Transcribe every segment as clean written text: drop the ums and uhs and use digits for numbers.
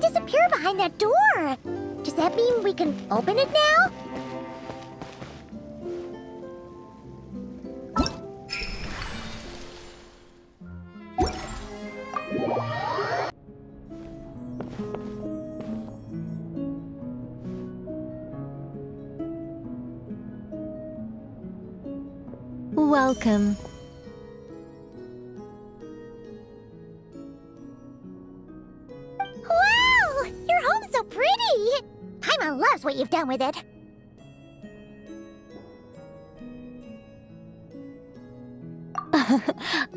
disappear behind that door. Does that mean we can open it now? Welcome. Wow! Your home's so pretty! Paimon loves what you've done with it.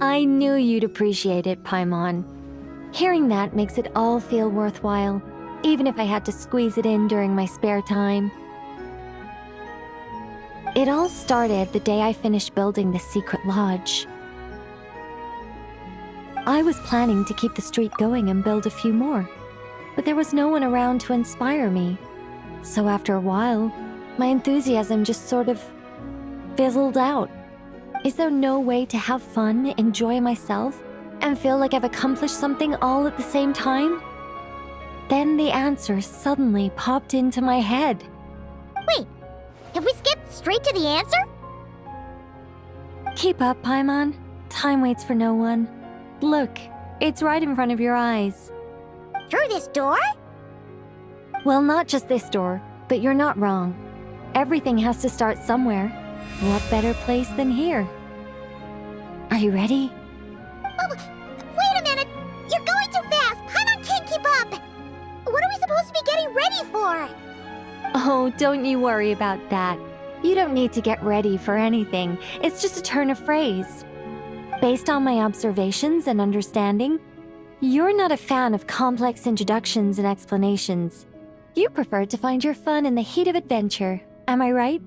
I knew you'd appreciate it, Paimon. Hearing that makes it all feel worthwhile, even if I had to squeeze it in during my spare time. It all started the day I finished building the secret lodge. I was planning to keep the streak going and build a few more, but there was no one around to inspire me. So after a while, my enthusiasm just sort of fizzled out. Is there no way to have fun, enjoy myself, and feel like I've accomplished something all at the same time? Then the answer suddenly popped into my head. Wait, have we skipped straight to the answer? Keep up, Paimon. Time waits for no one. Look, it's right in front of your eyes. Through this door? Well, not just this door, but you're not wrong. Everything has to start somewhere. What better place than here? Are you ready? Oh, wait a minute! You're going too fast! Paimon can't keep up! What are we supposed to be getting ready for? Oh, don't you worry about that. You don't need to get ready for anything. It's just a turn of phrase. Based on my observations and understanding, you're not a fan of complex introductions and explanations. You prefer to find your fun in the heat of adventure. Am I right?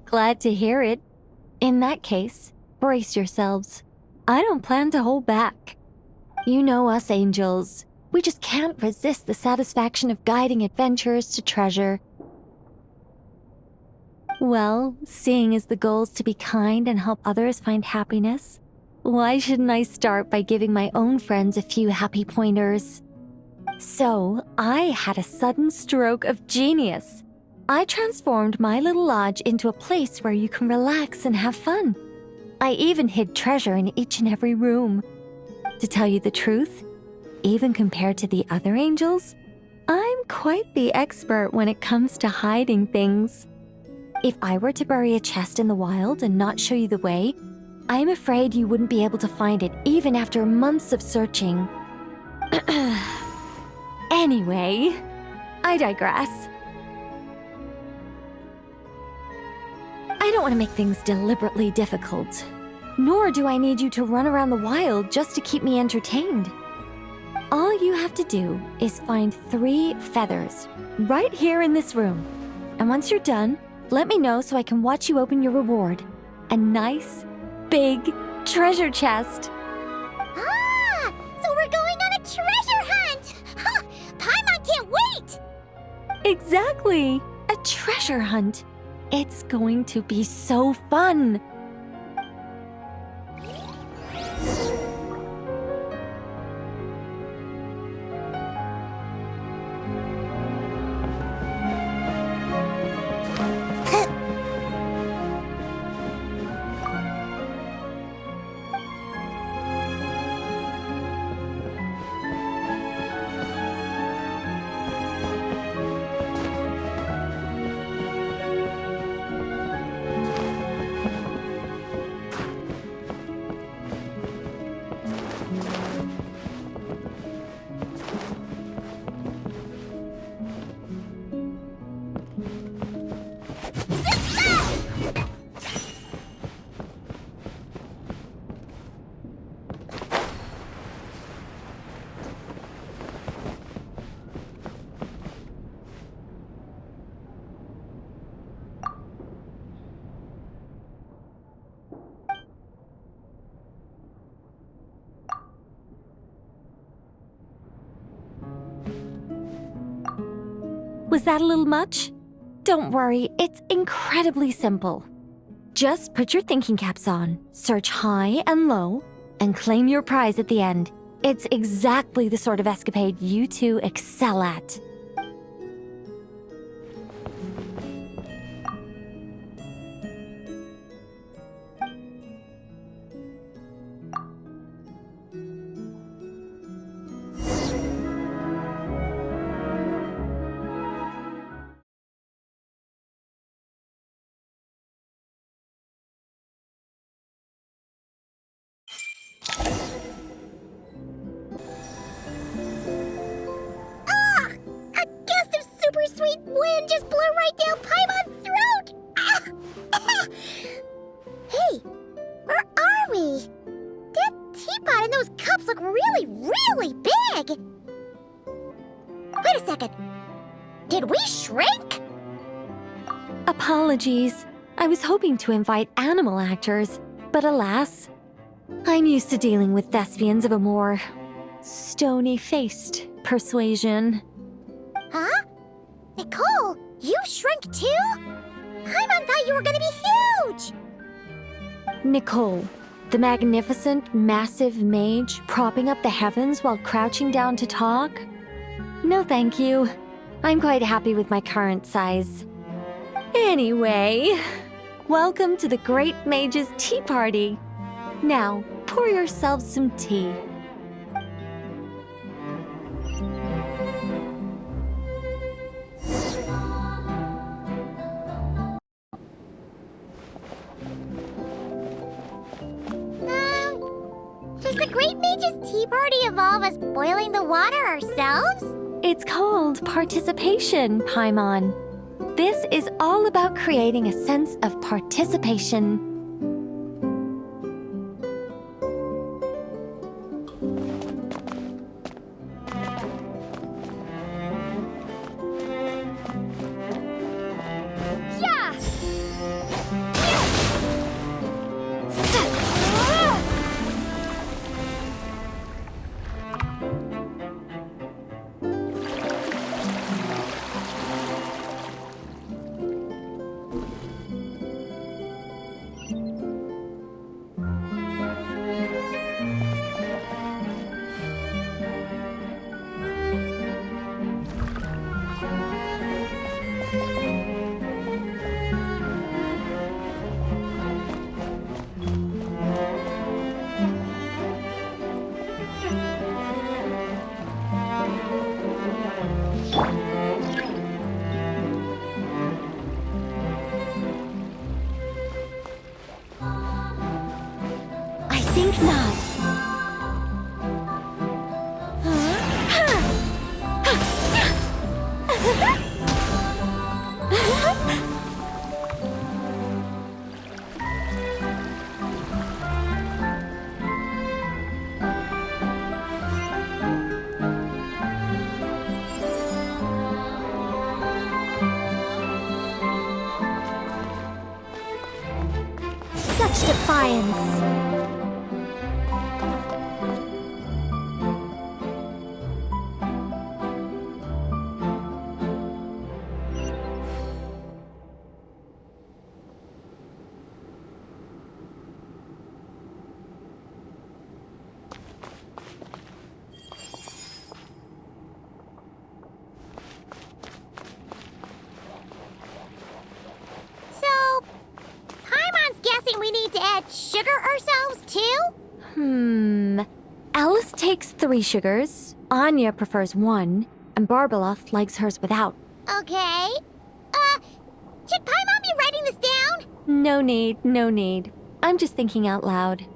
Glad to hear it. In that case, brace yourselves. I don't plan to hold back. You know us angels. We just can't resist the satisfaction of guiding adventurers to treasure. Well, seeing as the goal is to be kind and help others find happiness, why shouldn't I start by giving my own friends a few happy pointers? So, I had a sudden stroke of genius. I transformed my little lodge into a place where you can relax and have fun. I even hid treasure in each and every room. To tell you the truth, even compared to the other angels, I'm quite the expert when it comes to hiding things. If I were to bury a chest in the wild and not show you the way, I'm afraid you wouldn't be able to find it even after months of searching. Anyway, I digress. I don't want to make things deliberately difficult. Nor do I need you to run around the wild just to keep me entertained. All you have to do is find 3 feathers right here in this room. And once you're done, let me know so I can watch you open your reward. A nice, big treasure chest. Ah! So we're going on a treasure hunt! Ha! Paimon can't wait! Exactly! A treasure hunt. It's going to be so fun! Was that a little much? Don't worry, it's incredibly simple. Just put your thinking caps on, search high and low, and claim your prize at the end. It's exactly the sort of escapade you two excel at. A gust of super sweet wind just blew right down Paimon's throat! Hey, where are we? That teapot and those cups look really, really big! Wait a second. Did we shrink? Apologies. I was hoping to invite animal actors, but alas, I'm used to dealing with thespians of a more stony-faced persuasion. Huh? Nicole, you shrunk too? Paimon thought you were gonna be huge! Nicole, the magnificent, massive mage propping up the heavens while crouching down to talk? No thank you. I'm quite happy with my current size. Anyway, welcome to the Great Mage's Tea Party. Now, pour yourselves some tea. Does the Great Mage's Tea Party involve us boiling the water ourselves? It's called participation, Paimon. This is all about creating a sense of participation. I think not. Such defiance. So, Paimon's guessing we need to add sugar ourselves too? Alice takes 3 sugars, Anya prefers 1, and Barbeloth likes hers without. Okay. Should Paimon be writing this down? No need, no need. I'm just thinking out loud.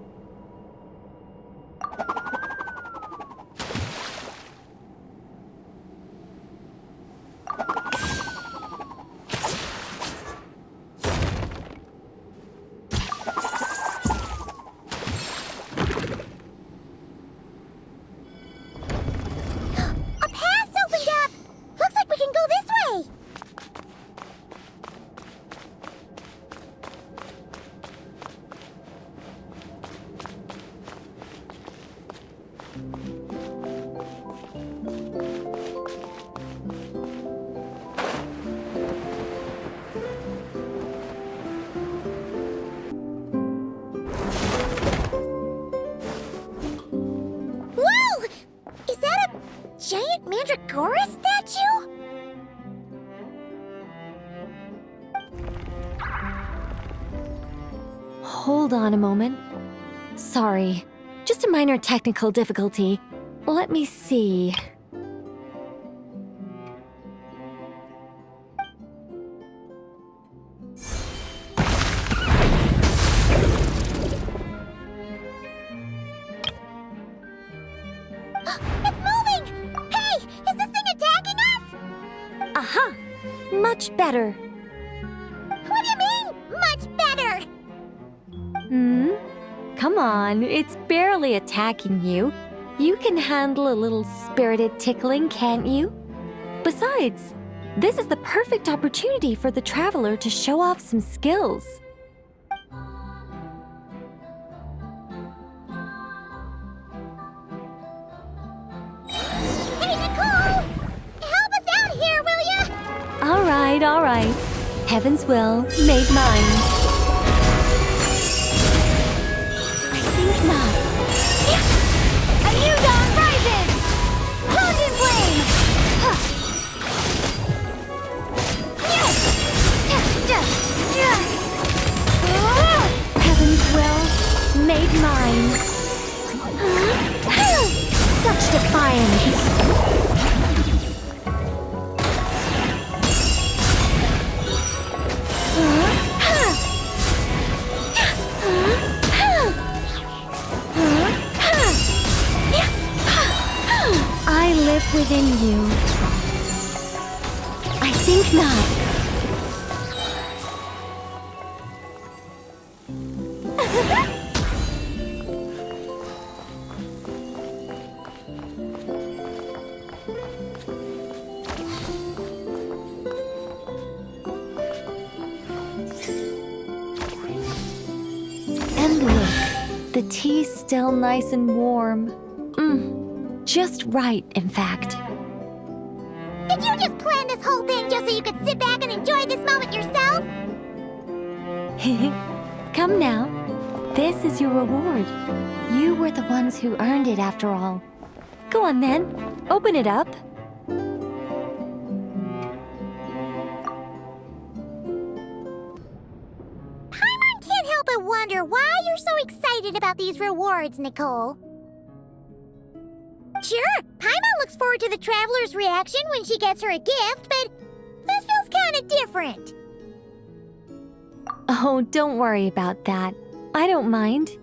A path opened up! Looks like we can go this way! Mandragora statue? Hold on a moment. Sorry, just a minor technical difficulty. Let me see. It's moving! Hey, is this thing attacking us? Aha! Much better. What do you mean, much better? Hmm? Come on, it's barely attacking you. You can handle a little spirited tickling, can't you? Besides, this is the perfect opportunity for the traveler to show off some skills. Hey, Nicole! Help us out here, will ya? All right. Heaven's will made mine. I think not. A new dawn rises! Cloud in flame! Heaven's will made mine. Such defiance. I live within you. I think not. And look, the tea's still nice and warm. Just right, in fact. Did you just plan this whole thing just so you could sit back and enjoy this moment yourself? Come now. This is your reward. You were the ones who earned it after all. Go on then. Open it up. Paimon can't help but wonder why you're so excited about these rewards, Nicole. Sure, Paimon looks forward to the traveler's reaction when she gets her a gift, but this feels kind of different. Oh, don't worry about that. I don't mind.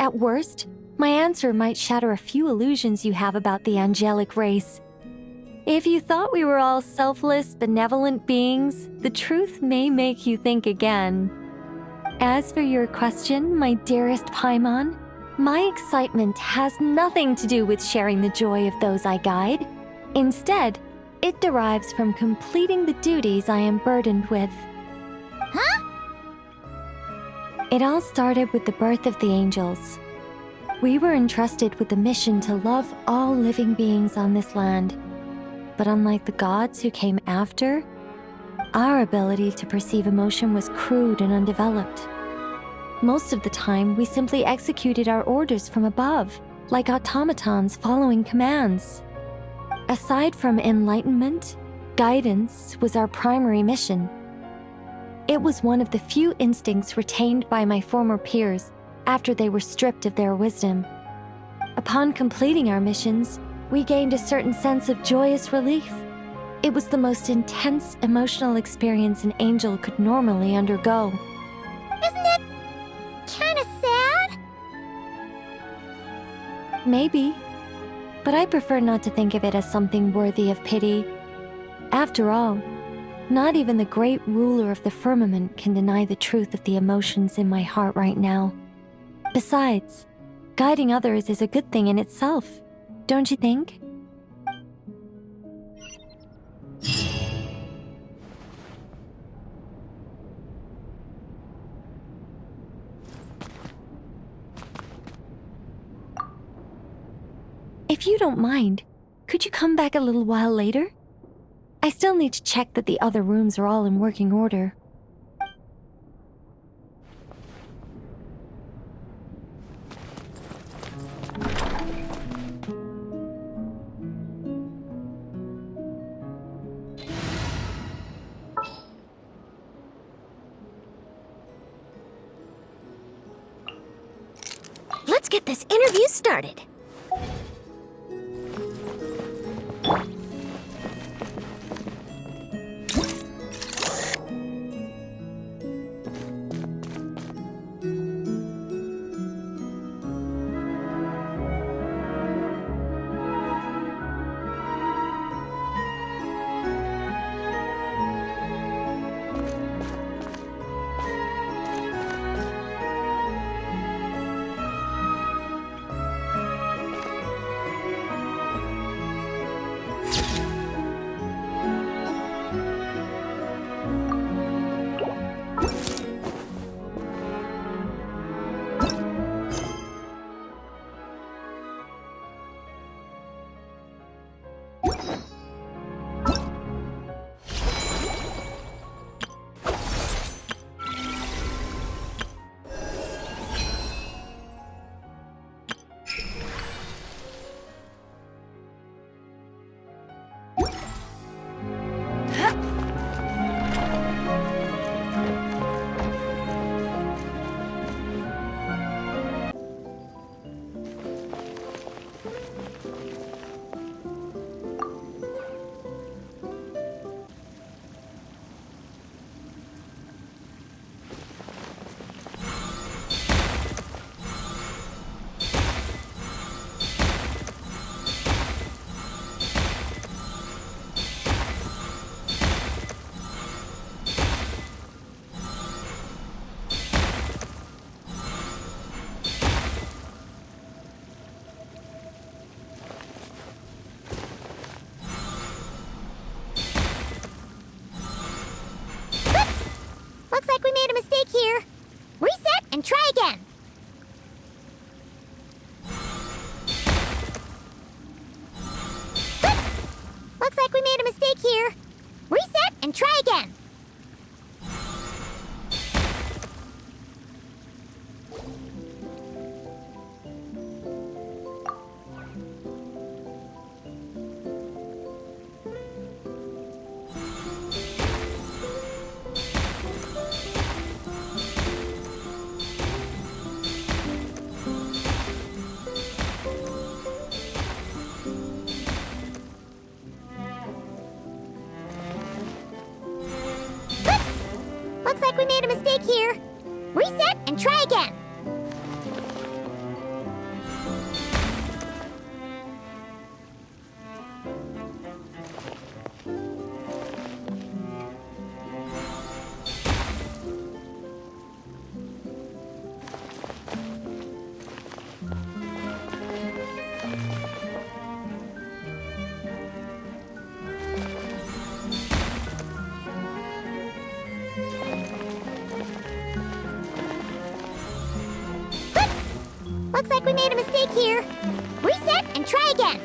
At worst, my answer might shatter a few illusions you have about the angelic race. If you thought we were all selfless, benevolent beings, the truth may make you think again. As for your question, my dearest Paimon, my excitement has nothing to do with sharing the joy of those I guide. Instead, it derives from completing the duties I am burdened with. Huh? It all started with the birth of the angels. We were entrusted with the mission to love all living beings on this land. But unlike the gods who came after, our ability to perceive emotion was crude and undeveloped. Most of the time, we simply executed our orders from above, like automatons following commands. Aside from enlightenment, guidance was our primary mission. It was one of the few instincts retained by my former peers after they were stripped of their wisdom. Upon completing our missions, we gained a certain sense of joyous relief. It was the most intense emotional experience an angel could normally undergo. Isn't it kind of sad? Maybe, but I prefer not to think of it as something worthy of pity. After all, not even the great ruler of the firmament can deny the truth of the emotions in my heart right now. Besides, guiding others is a good thing in itself, don't you think? If you don't mind, could you come back a little while later? I still need to check that the other rooms are all in working order. get this interview started. Looks like we made a mistake here. Reset and try again. Looks like we made a mistake here. Reset and try again. Looks like we made a mistake here. Reset and try again. Looks like we made a mistake here. Reset and try again.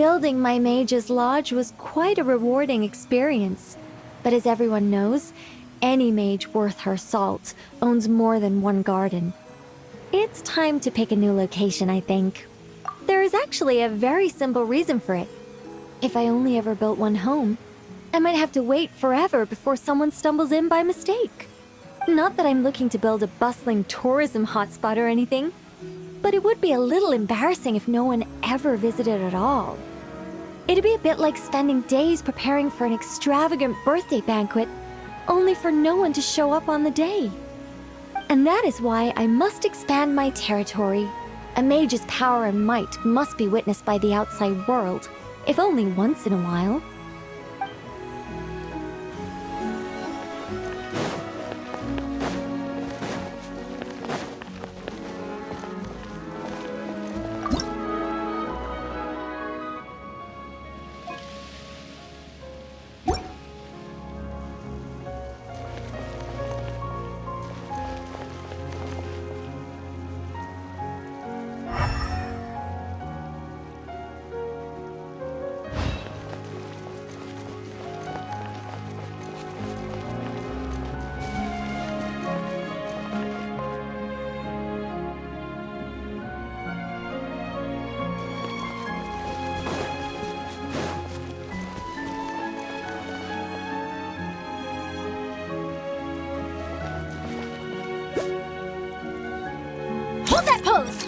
Building my mage's lodge was quite a rewarding experience. But as everyone knows, any mage worth her salt owns more than one garden. It's time to pick a new location, I think. There is actually a very simple reason for it. If I only ever built one home, I might have to wait forever before someone stumbles in by mistake. Not that I'm looking to build a bustling tourism hotspot or anything, but it would be a little embarrassing if no one ever visited at all. It'd be a bit like spending days preparing for an extravagant birthday banquet, only for no one to show up on the day. And that is why I must expand my territory. A mage's power and might must be witnessed by the outside world, if only once in a while. Hold that pose!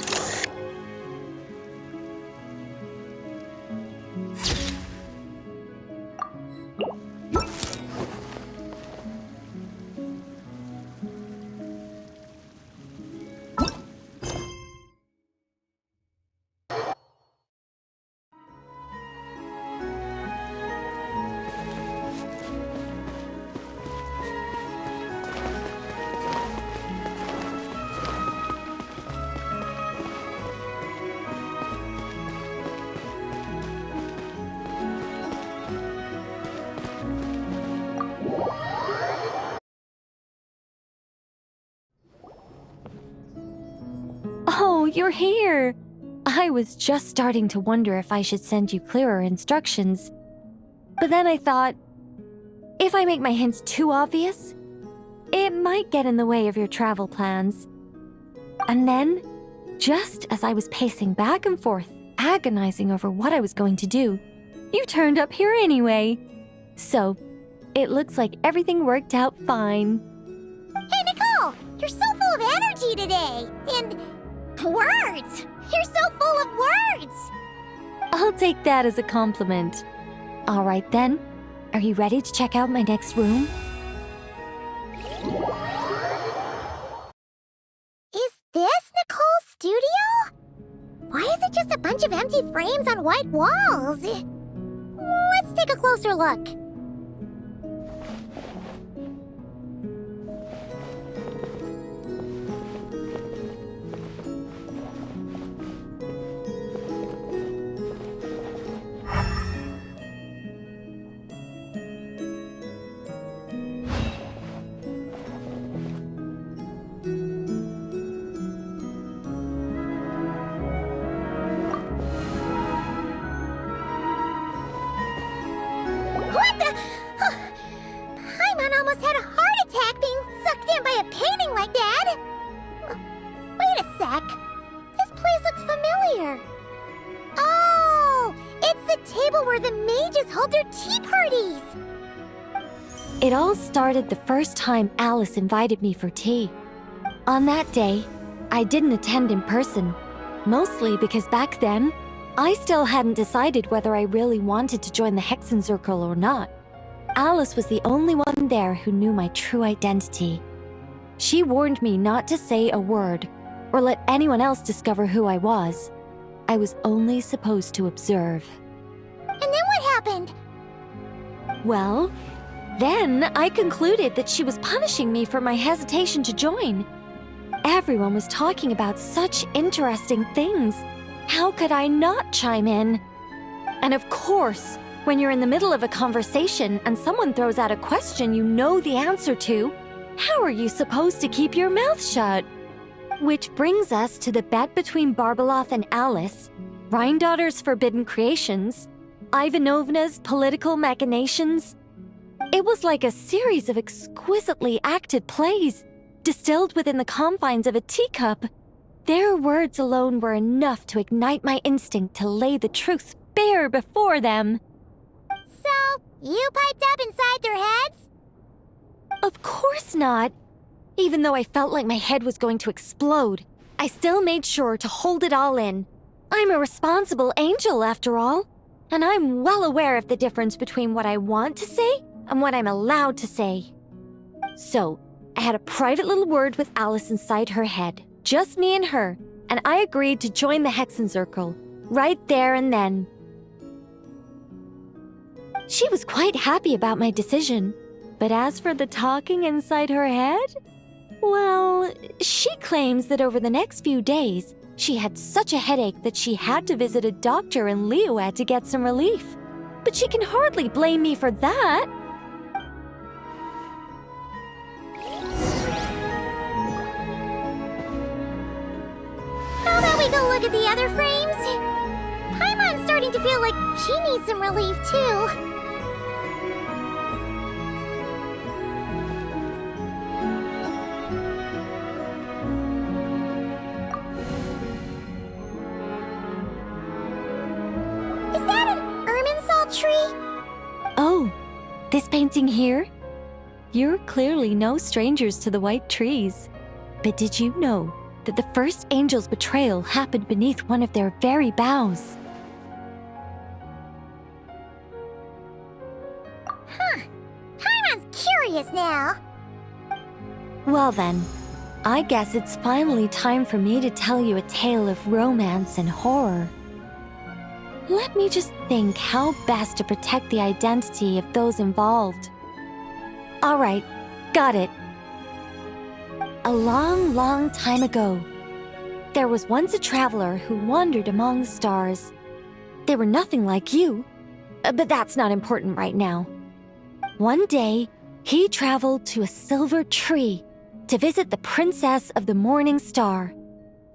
Oh, you're here! I was just starting to wonder if I should send you clearer instructions. But then I thought, if I make my hints too obvious, it might get in the way of your travel plans. And then, just as I was pacing back and forth, agonizing over what I was going to do, you turned up here anyway. So, it looks like everything worked out fine. Hey, Nicole! You're so full of energy today! And words! You're so full of words! I'll take that as a compliment. All right then, are you ready to check out my next room? Is this Nicole's studio? Why is it just a bunch of empty frames on white walls? Let's take a closer look. What the? Paimon almost had a heart attack being sucked in by a painting like that. Wait a sec. This place looks familiar. Oh, it's the table where the mages hold their tea parties. It all started the first time Alice invited me for tea. On that day, I didn't attend in person, mostly because back then, I still hadn't decided whether I really wanted to join the Hexen Circle or not. Alice was the only one there who knew my true identity. She warned me not to say a word or let anyone else discover who I was. I was only supposed to observe. And then what happened? Well, then I concluded that she was punishing me for my hesitation to join. Everyone was talking about such interesting things. How could I not chime in? And of course, when you're in the middle of a conversation and someone throws out a question you know the answer to, how are you supposed to keep your mouth shut? Which brings us to the bet between Barbeloth and Alice. Rhindaughter's forbidden creations, Ivanovna's political machinations. It was like a series of exquisitely acted plays, distilled within the confines of a teacup. Their words alone were enough to ignite my instinct to lay the truth bare before them. So, you piped up inside their heads? Of course not. Even though I felt like my head was going to explode, I still made sure to hold it all in. I'm a responsible angel, after all, and I'm well aware of the difference between what I want to say and what I'm allowed to say. So, I had a private little word with Alice inside her head, just me and her, and I agreed to join the Hexencircle, right there and then. She was quite happy about my decision, but as for the talking inside her head, well, she claims that over the next few days, she had such a headache that she had to visit a doctor in Liyue to get some relief. But she can hardly blame me for that. How about we go look at the other frames? Paimon's starting to feel like she needs some relief, too. Oh, this painting here? You're clearly no strangers to the white trees. But did you know that the first angel's betrayal happened beneath one of their very boughs? Huh. Paimon's curious now. Well then, I guess it's finally time for me to tell you a tale of romance and horror. Let me just think how best to protect the identity of those involved. All right, got it. A long, long time ago, there was once a traveler who wandered among the stars. They were nothing like you, but that's not important right now. One day, he traveled to a silver tree to visit the princess of the morning star.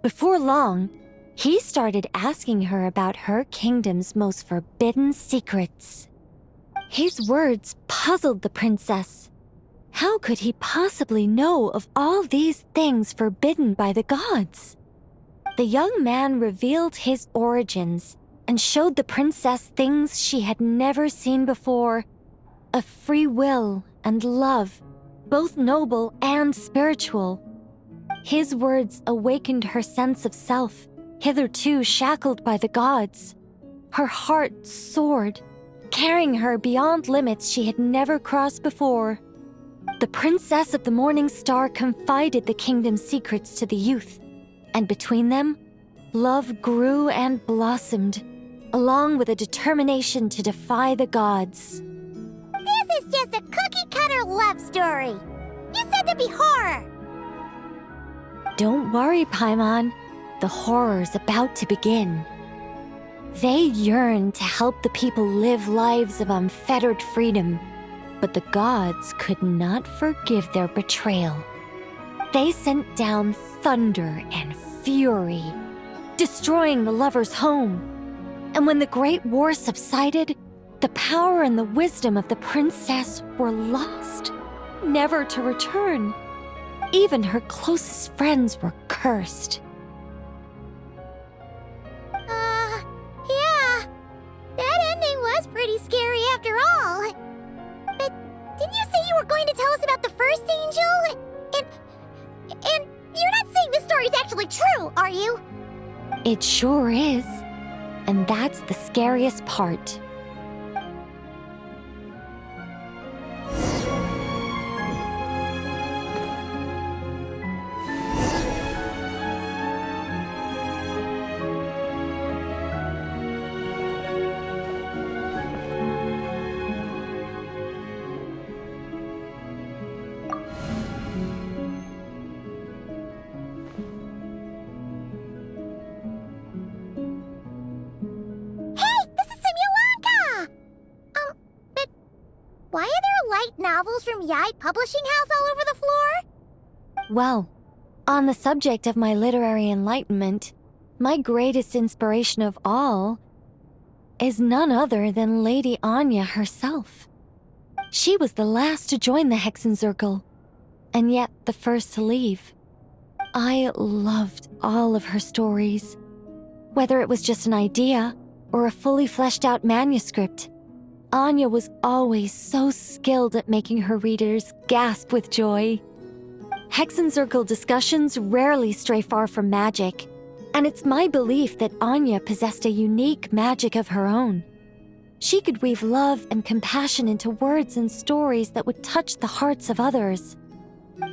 Before long, he started asking her about her kingdom's most forbidden secrets. His words puzzled the princess. How could he possibly know of all these things forbidden by the gods? The young man revealed his origins and showed the princess things she had never seen before. A free will and love, both noble and spiritual. His words awakened her sense of self, hitherto shackled by the gods. Her heart soared, carrying her beyond limits she had never crossed before. The princess of the morning star confided the kingdom's secrets to the youth, and between them, love grew and blossomed, along with a determination to defy the gods. This is just a cookie-cutter love story. You said to be horror. Don't worry, Paimon. The horror's about to begin. They yearn to help the people live lives of unfettered freedom, but the gods could not forgive their betrayal. They sent down thunder and fury, destroying the lovers' home. And when the Great War subsided, the power and the wisdom of the princess were lost, never to return. Even her closest friends were cursed. Yeah. That ending was pretty scary after all. But didn't you say you were going to tell us about the first angel? And you're not saying this story's actually true, are you? It sure is. And that's the scariest part. Why are there light novels from Yai Publishing House all over the floor? Well, on the subject of my literary enlightenment, my greatest inspiration of all is none other than Lady Anya herself. She was the last to join the Hexenzirkel, and yet the first to leave. I loved all of her stories. Whether it was just an idea or a fully fleshed out manuscript, Anya was always so skilled at making her readers gasp with joy. Hexenzirkel discussions rarely stray far from magic, and it's my belief that Anya possessed a unique magic of her own. She could weave love and compassion into words and stories that would touch the hearts of others.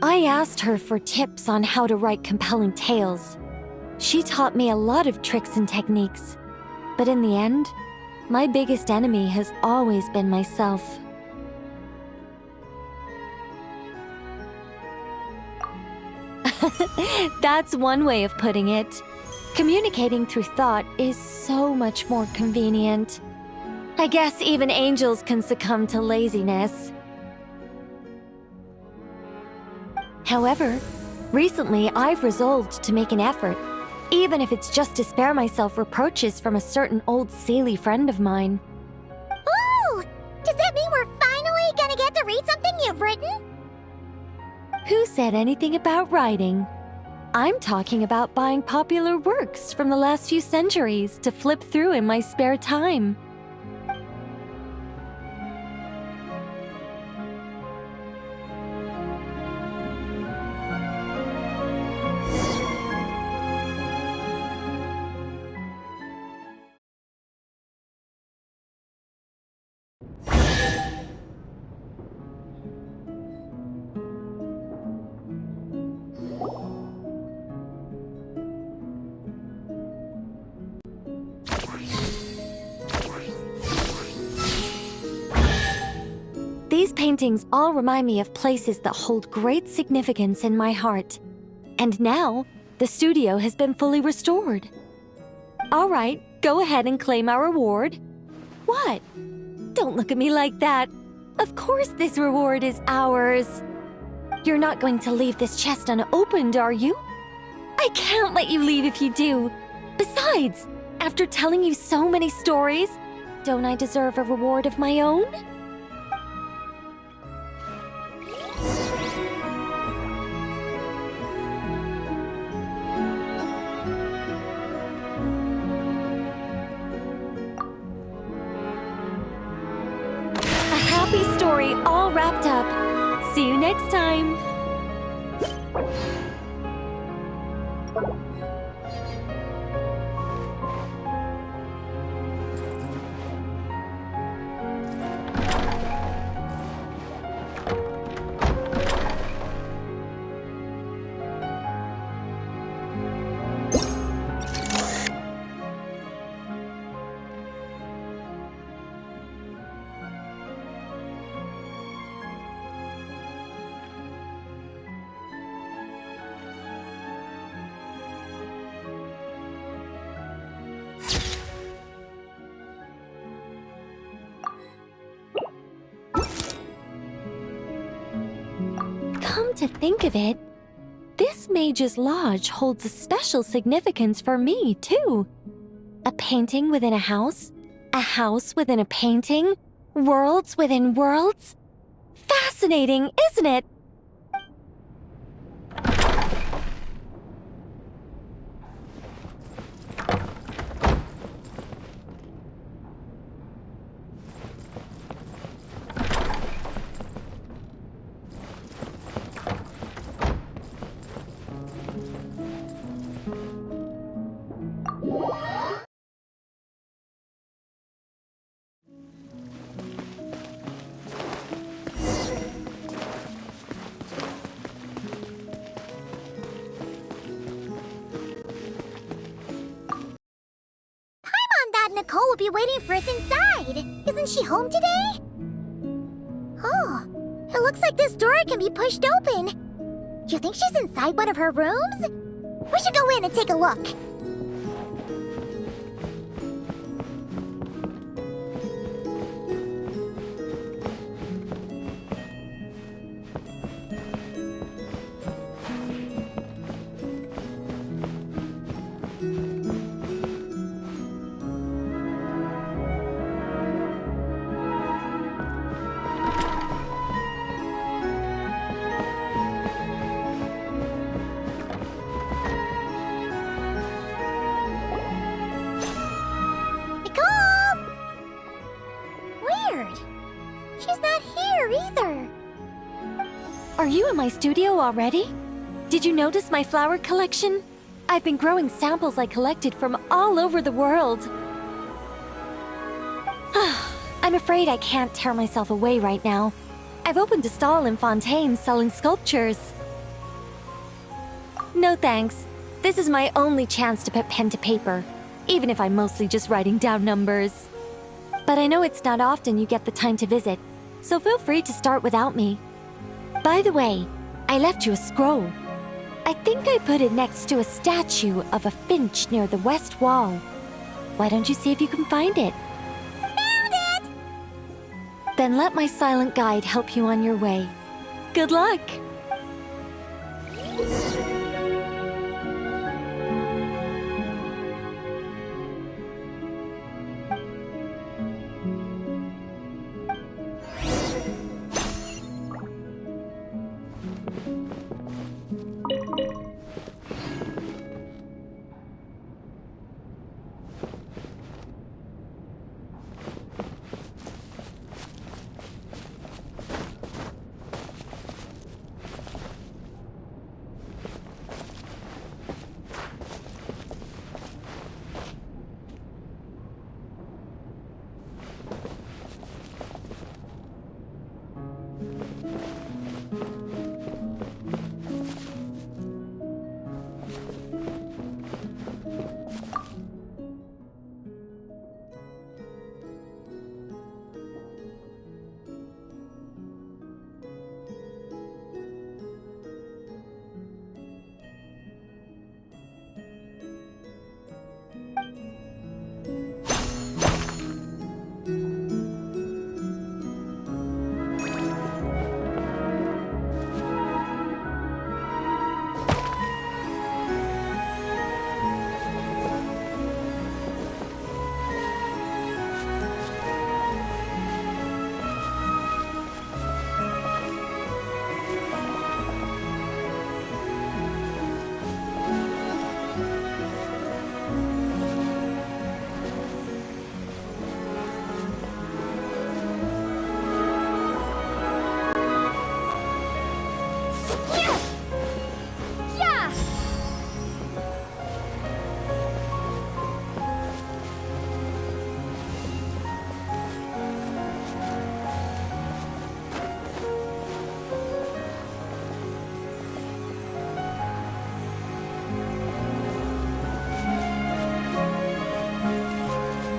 I asked her for tips on how to write compelling tales. She taught me a lot of tricks and techniques, but in the end, my biggest enemy has always been myself. That's one way of putting it. Communicating through thought is so much more convenient. I guess even angels can succumb to laziness. However, recently I've resolved to make an effort, even if it's just to spare myself reproaches from a certain old silly friend of mine. Oh! Does that mean we're finally gonna get to read something you've written? Who said anything about writing? I'm talking about buying popular works from the last few centuries to flip through in my spare time. These paintings all remind me of places that hold great significance in my heart. And now, the studio has been fully restored. All right, go ahead and claim our reward. What? Don't look at me like that. Of course this reward is ours. You're not going to leave this chest unopened, are you? I can't let you leave if you do. Besides, after telling you so many stories, don't I deserve a reward of my own? Happy story all wrapped up. See you next time. Come to think of it, this Mage's Lodge holds a special significance for me, too. A painting within a house within a painting, worlds within worlds. Fascinating, isn't it? Nicole will be waiting for us inside. Isn't she home today? Oh, it looks like this door can be pushed open. Do you think she's inside one of her rooms? We should go in and take a look. in my studio already? Did you notice my flower collection? I've been growing samples I collected from all over the world. I'm afraid I can't tear myself away right now. I've opened a stall in Fontaine selling sculptures. No thanks. This is my only chance to put pen to paper, even if I'm mostly just writing down numbers. But I know it's not often you get the time to visit, so feel free to start without me. By the way, I left you a scroll. I think I put it next to a statue of a finch near the west wall. Why don't you see if you can find it? Found it! Then let my silent guide help you on your way. Good luck!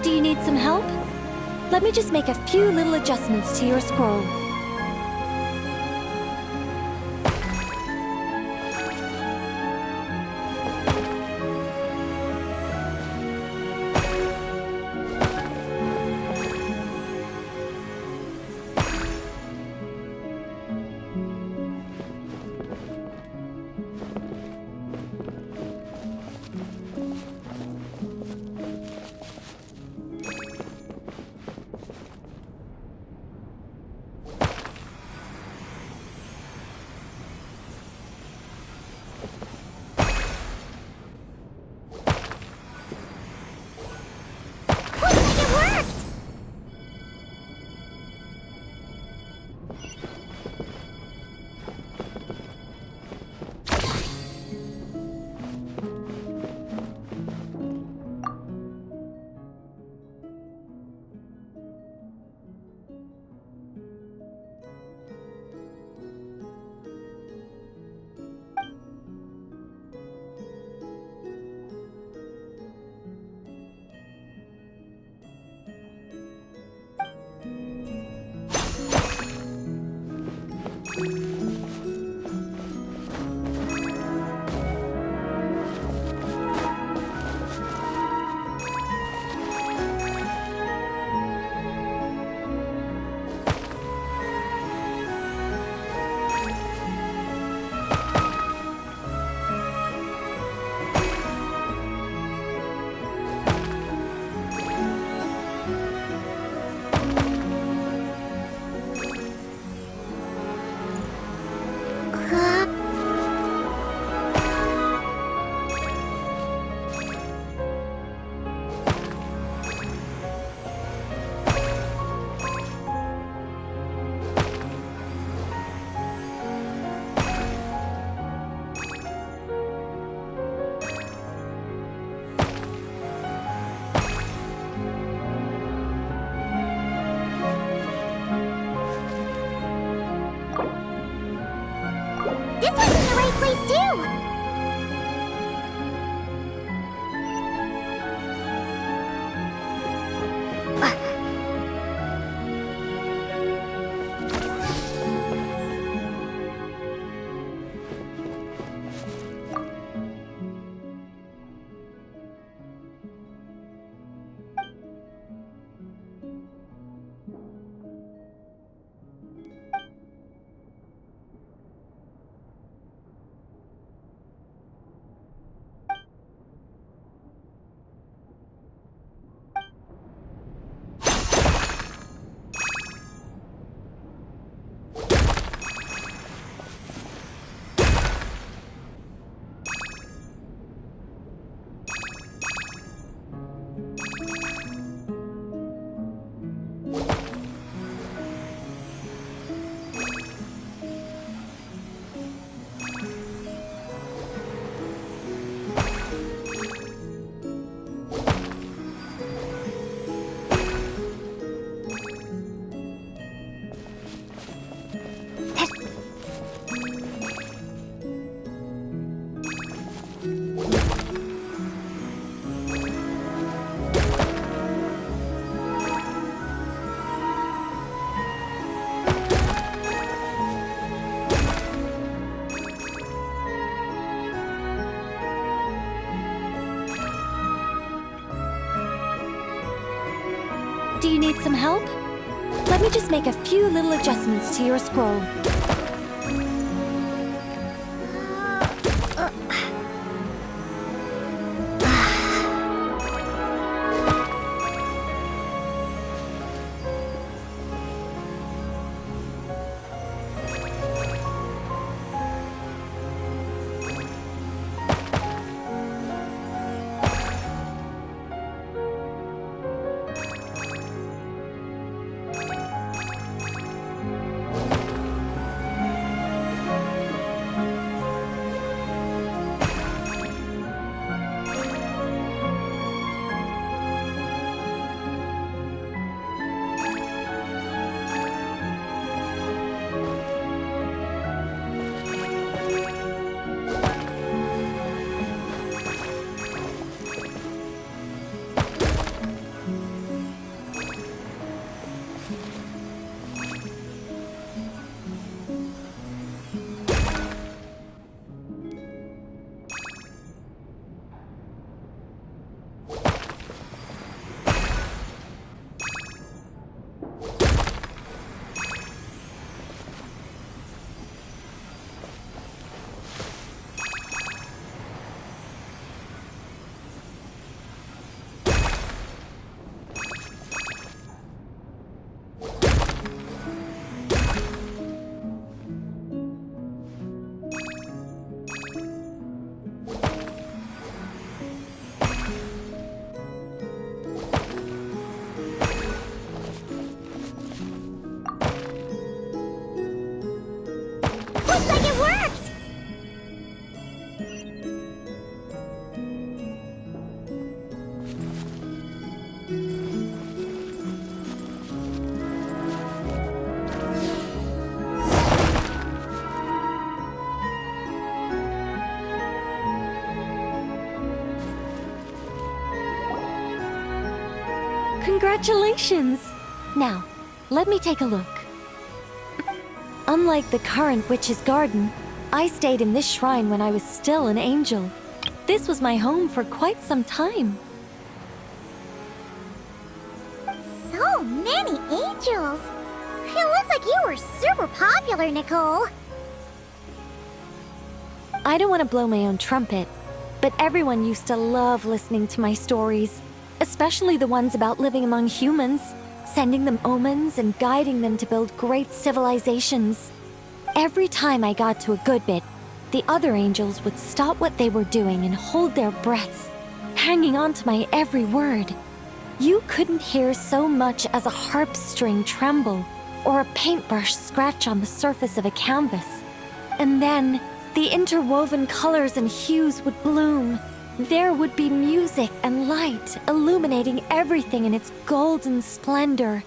Do you need some help? Let me just make a few little adjustments to your scroll. Do you need some help? Let me just make a few little adjustments to your scroll. Looks like it worked! Congratulations! Now, let me take a look. Unlike the current witch's garden, I stayed in this shrine when I was still an angel. This was my home for quite some time. So many angels! It looks like you were super popular, Nicole. I don't want to blow my own trumpet, but everyone used to love listening to my stories, especially the ones about living among humans, sending them omens and guiding them to build great civilizations. Every time I got to a good bit, the other angels would stop what they were doing and hold their breaths, hanging on to my every word. You couldn't hear so much as a harp string tremble or a paintbrush scratch on the surface of a canvas. And then, the interwoven colors and hues would bloom. There would be music and light illuminating everything in its golden splendor,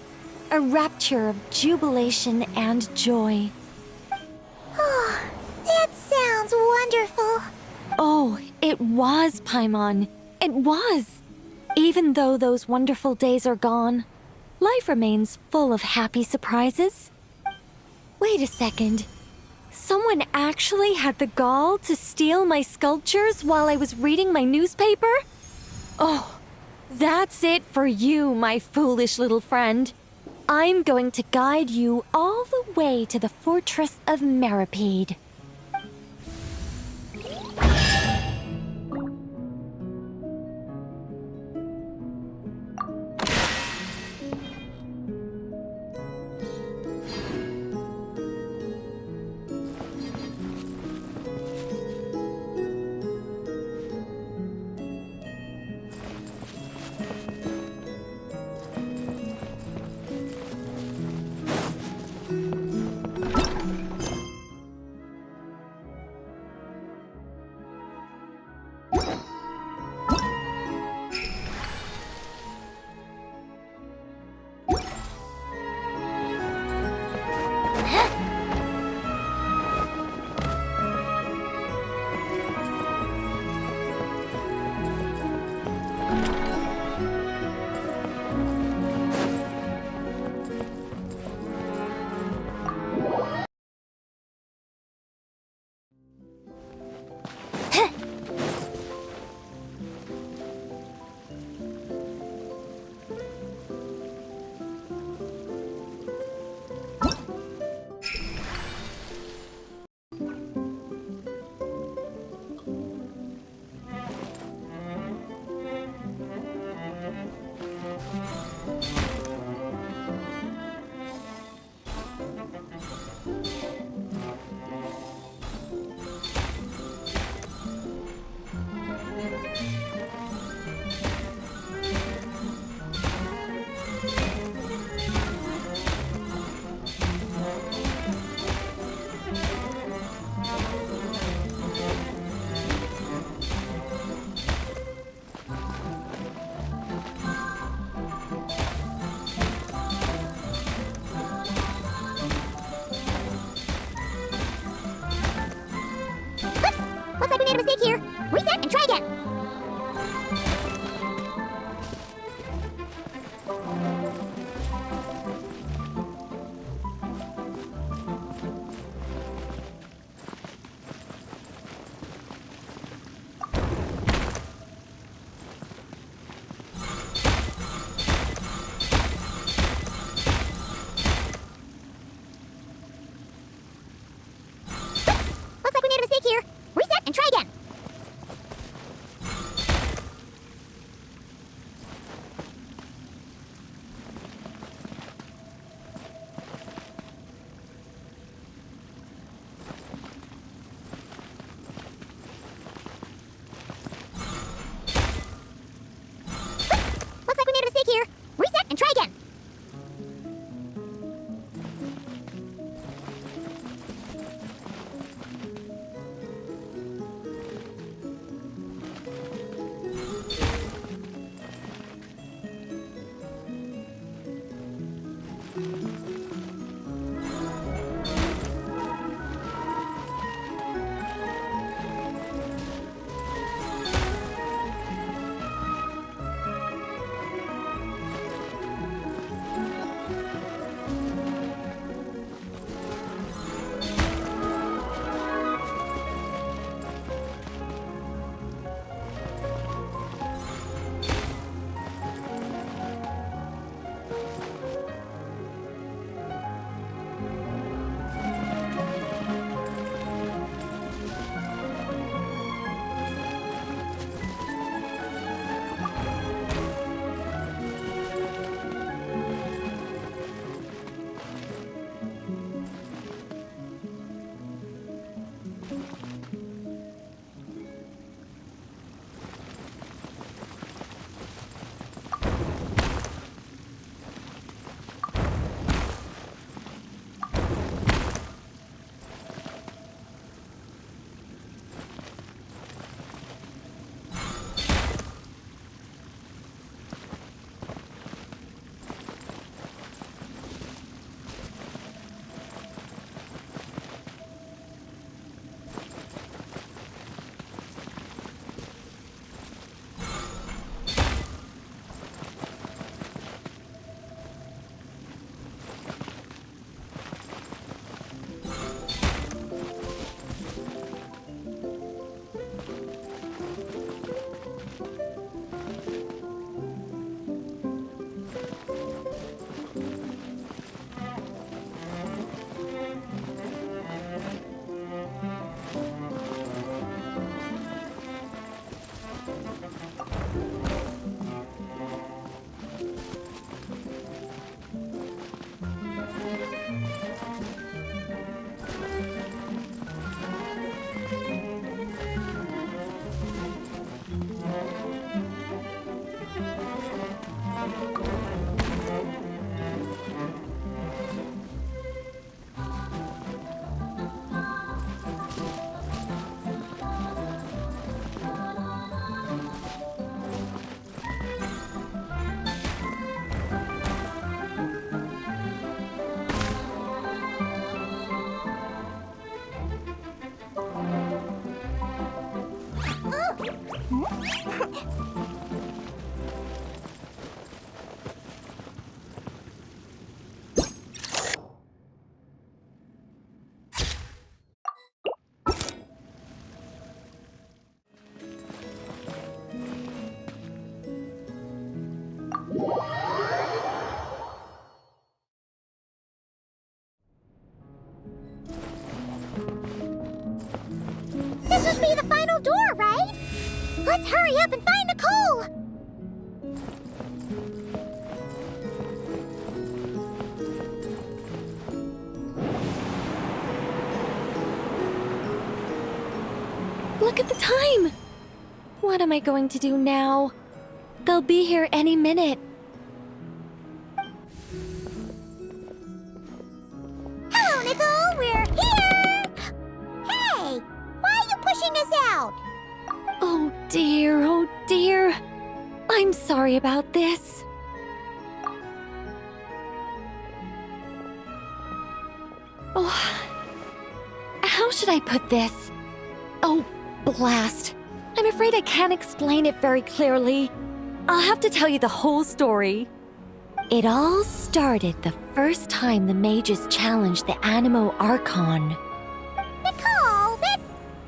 a rapture of jubilation and joy. Oh, that sounds wonderful. Oh, it was, Paimon. It was. Even though those wonderful days are gone, life remains full of happy surprises. Wait a second. Someone actually had the gall to steal my sculptures while I was reading my newspaper? Oh, that's it for you, my foolish little friend. I'm going to guide you all the way to the fortress of Meripede. Reset and try again. Looks like we made a mistake here. Reset and try again. Looks like we made a mistake here. Reset and try again. This must be the final door, right? Let's hurry up and find Nicole! Look at the time! What am I going to do now? They'll be here any minute. Hello, Nicole! We're here! Hey! Why are you pushing us out? Oh dear. I'm sorry about this. Oh, how should I put this? Oh, blast. I'm afraid I can't explain it very clearly. I'll have to tell you the whole story. It all started the first time the mages challenged the Animo Archon. Nicole, that's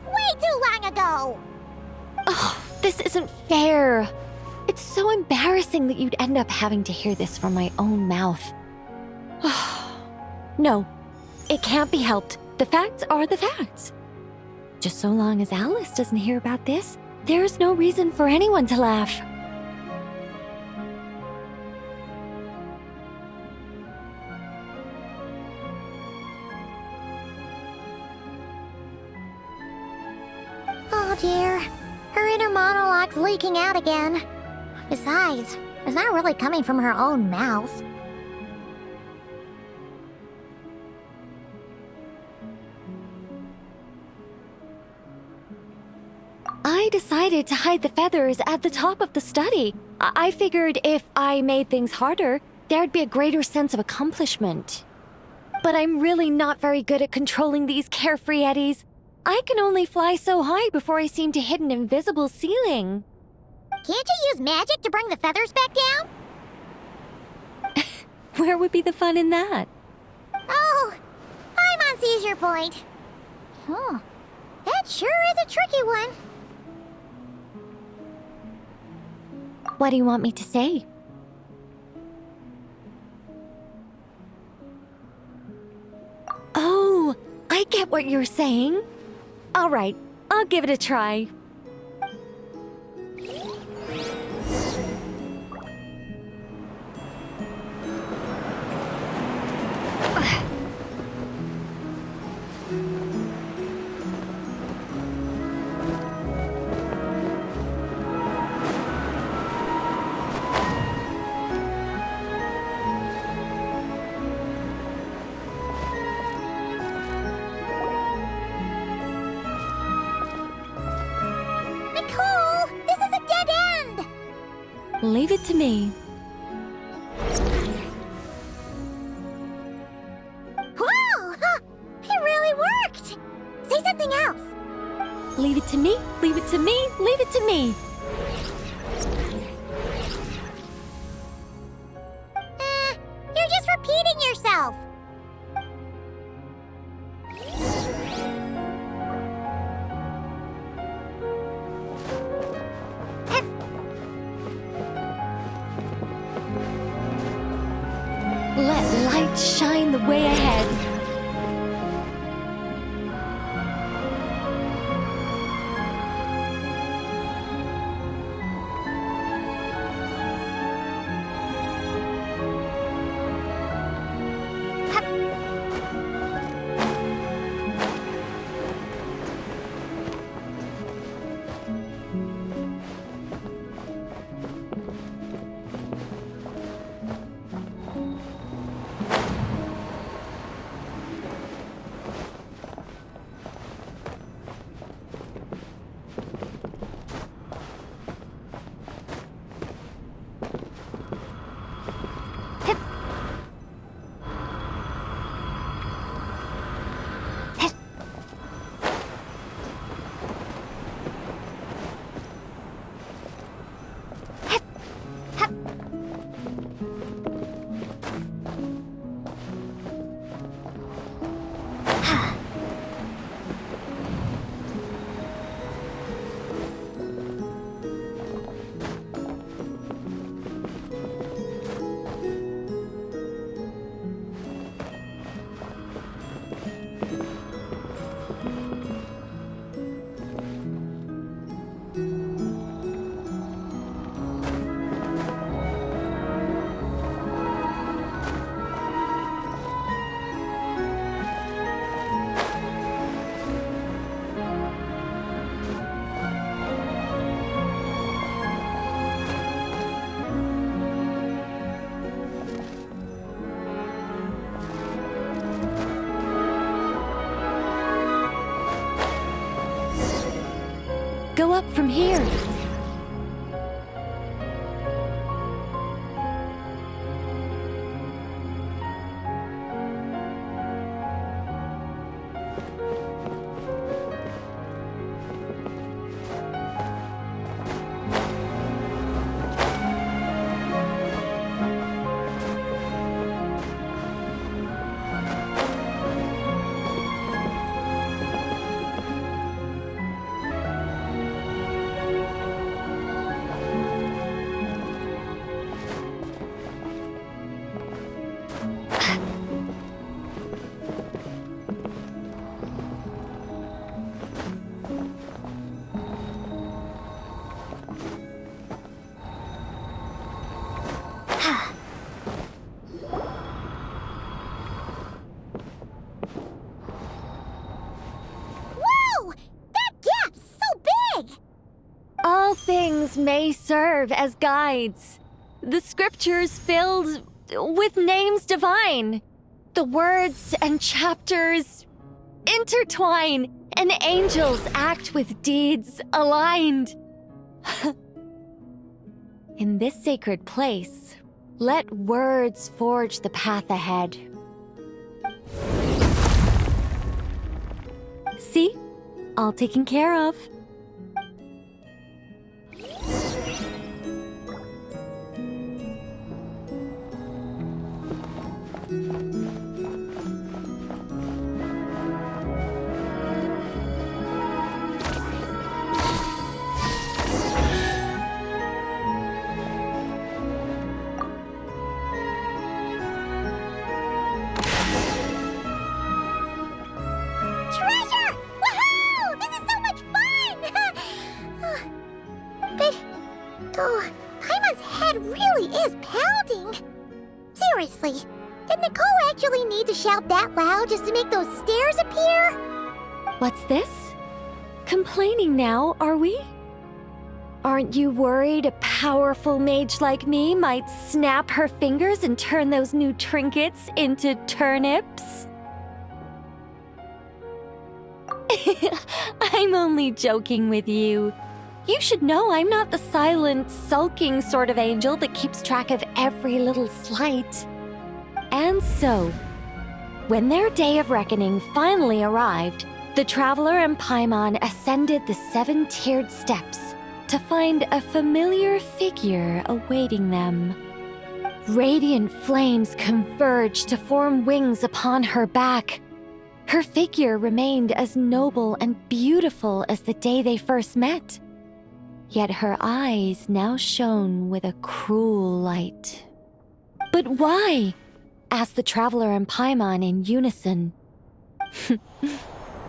way too long ago. Oh, this isn't fair. It's so embarrassing that you'd end up having to hear this from my own mouth. No, it can't be helped. The facts are the facts. Just so long as Alice doesn't hear about this, there's no reason for anyone to laugh. Oh dear, her inner monologue's leaking out again. Besides, it's not really coming from her own mouth. I decided to hide the feathers at the top of the study. I figured if I made things harder, there'd be a greater sense of accomplishment. But I'm really not very good at controlling these carefree eddies. I can only fly so high before I seem to hit an invisible ceiling. Can't you use magic to bring the feathers back down? Where would be the fun in that? Oh, I'm on seizure point. Huh, that sure is a tricky one. What do you want me to say? Oh, I get what you're saying. All right, I'll give it a try. Nicole, this is a dead end! Leave it to me. Whoa! Huh, it really worked! Say something else. Leave it to me, leave it to me, leave it to me. You're just repeating yourself. Let light shine the way ahead. Go up from here. all things may serve as guides. The scriptures filled with names divine. The words and chapters intertwine, and angels act with deeds aligned. In this sacred place, let words forge the path ahead. See? All taken care of. Oh, Paimon's head really is pounding. Seriously, did Nicole actually need to shout that loud just to make those stairs appear? What's this? Complaining now, are we? Aren't you worried a powerful mage like me might snap her fingers and turn those new trinkets into turnips? I'm only joking with you. You should know I'm not the silent, sulking sort of angel that keeps track of every little slight. And so, when their day of reckoning finally arrived, the traveler and Paimon ascended the 7-tiered steps to find a familiar figure awaiting them. Radiant flames converged to form wings upon her back. Her figure remained as noble and beautiful as the day they first met. Yet her eyes now shone with a cruel light. "But why?" asked the traveler and Paimon in unison.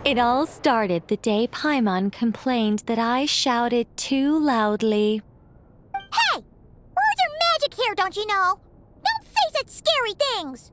It all started the day Paimon complained that I shouted too loudly. Hey! Words are magic here, don't you know? Don't say such scary things!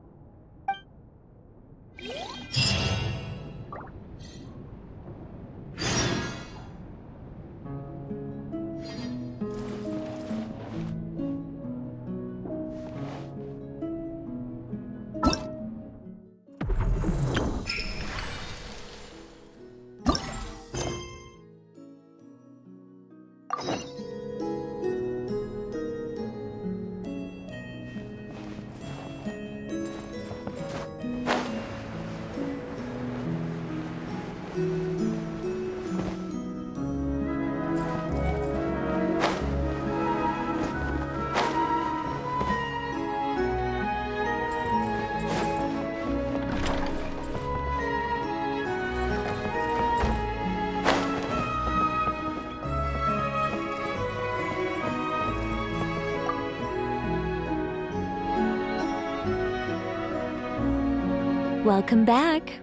Welcome back.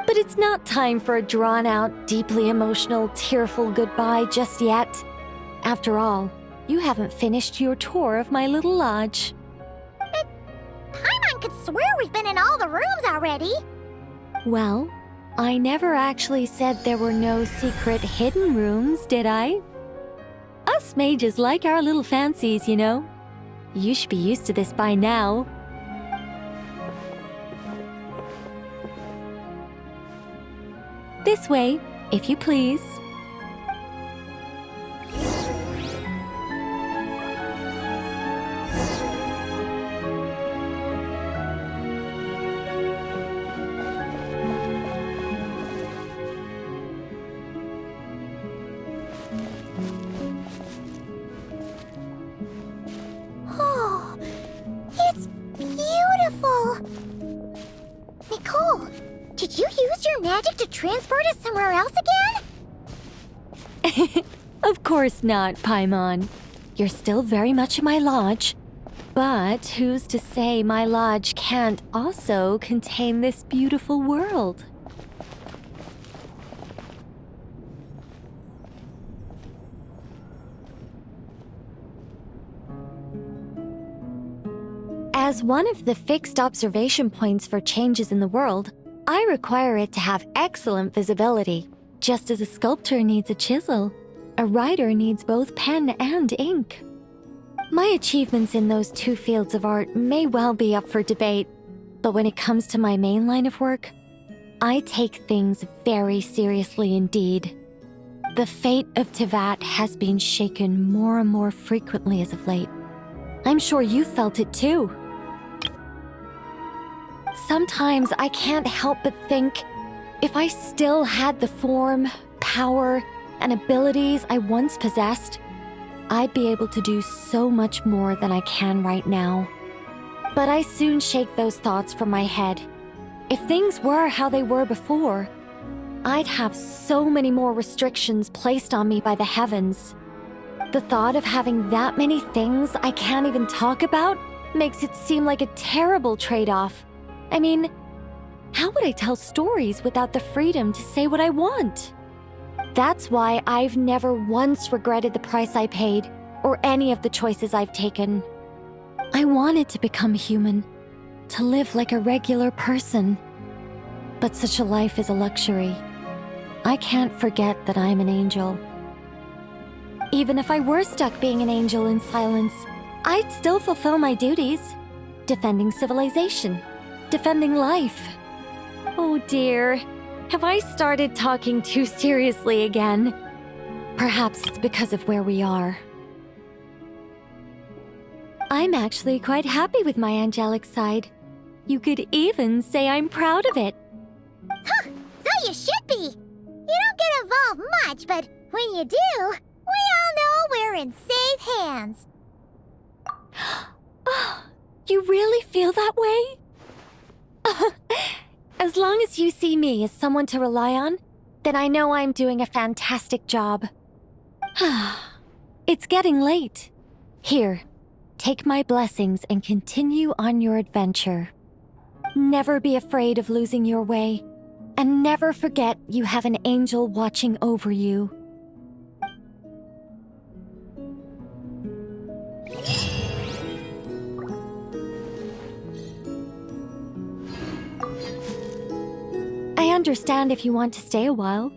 But it's not time for a drawn-out, deeply emotional, tearful goodbye just yet. After all, you haven't finished your tour of my little lodge. Paimon could swear we've been in all the rooms already. Well, I never actually said there were no secret hidden rooms, did I? Us mages like our little fancies, you know. You should be used to this by now. This way, if you please. Oh, it's beautiful. Nicole, did you use your magic to transport us somewhere else again? Of course not, Paimon. You're still very much in my lodge. But who's to say my lodge can't also contain this beautiful world? As one of the fixed observation points for changes in the world, I require it to have excellent visibility, just as a sculptor needs a chisel. A writer needs both pen and ink. My achievements in those two fields of art may well be up for debate, but when it comes to my main line of work, I take things very seriously indeed. The fate of Teyvat has been shaken more and more frequently as of late. I'm sure you felt it too. Sometimes I can't help but think, if I still had the form, power, and abilities I once possessed, I'd be able to do so much more than I can right now. But I soon shake those thoughts from my head. If things were how they were before, I'd have so many more restrictions placed on me by the heavens. The thought of having that many things I can't even talk about makes it seem like a terrible trade-off. I mean, how would I tell stories without the freedom to say what I want? That's why I've never once regretted the price I paid or any of the choices I've taken. I wanted to become human, to live like a regular person. But such a life is a luxury. I can't forget that I'm an angel. Even if I were stuck being an angel in silence, I'd still fulfill my duties. Defending civilization. Defending life. Oh dear, have I started talking too seriously again? Perhaps it's because of where we are. I'm actually quite happy with my angelic side. You could even say I'm proud of it. Huh, so you should be. You don't get involved much, but when you do, we all know we're in safe hands. Oh, you really feel that way? As long as you see me as someone to rely on, then I know I'm doing a fantastic job. It's getting late. Here, take my blessings and continue on your adventure. Never be afraid of losing your way, and never forget you have an angel watching over you. I understand if you want to stay a while.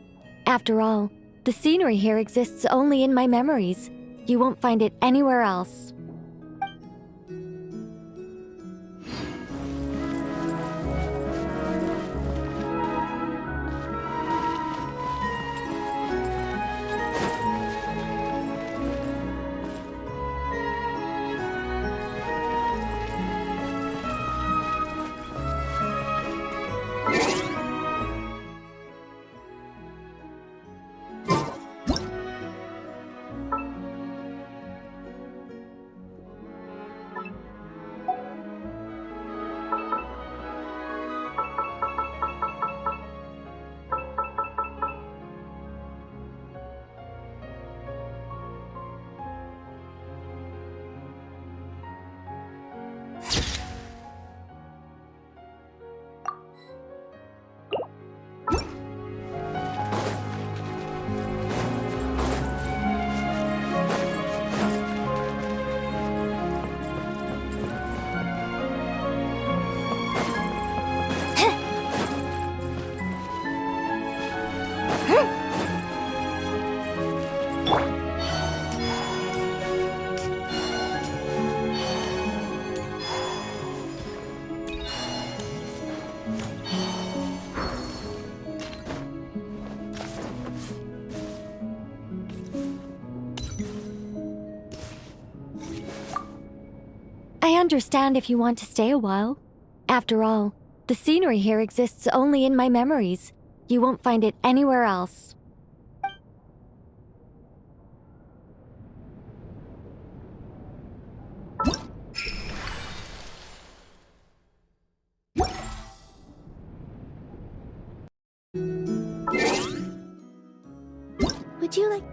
After all, the scenery here exists only in my memories. You won't find it anywhere else. I understand if you want to stay a while. After all, the scenery here exists only in my memories. You won't find it anywhere else. Would you like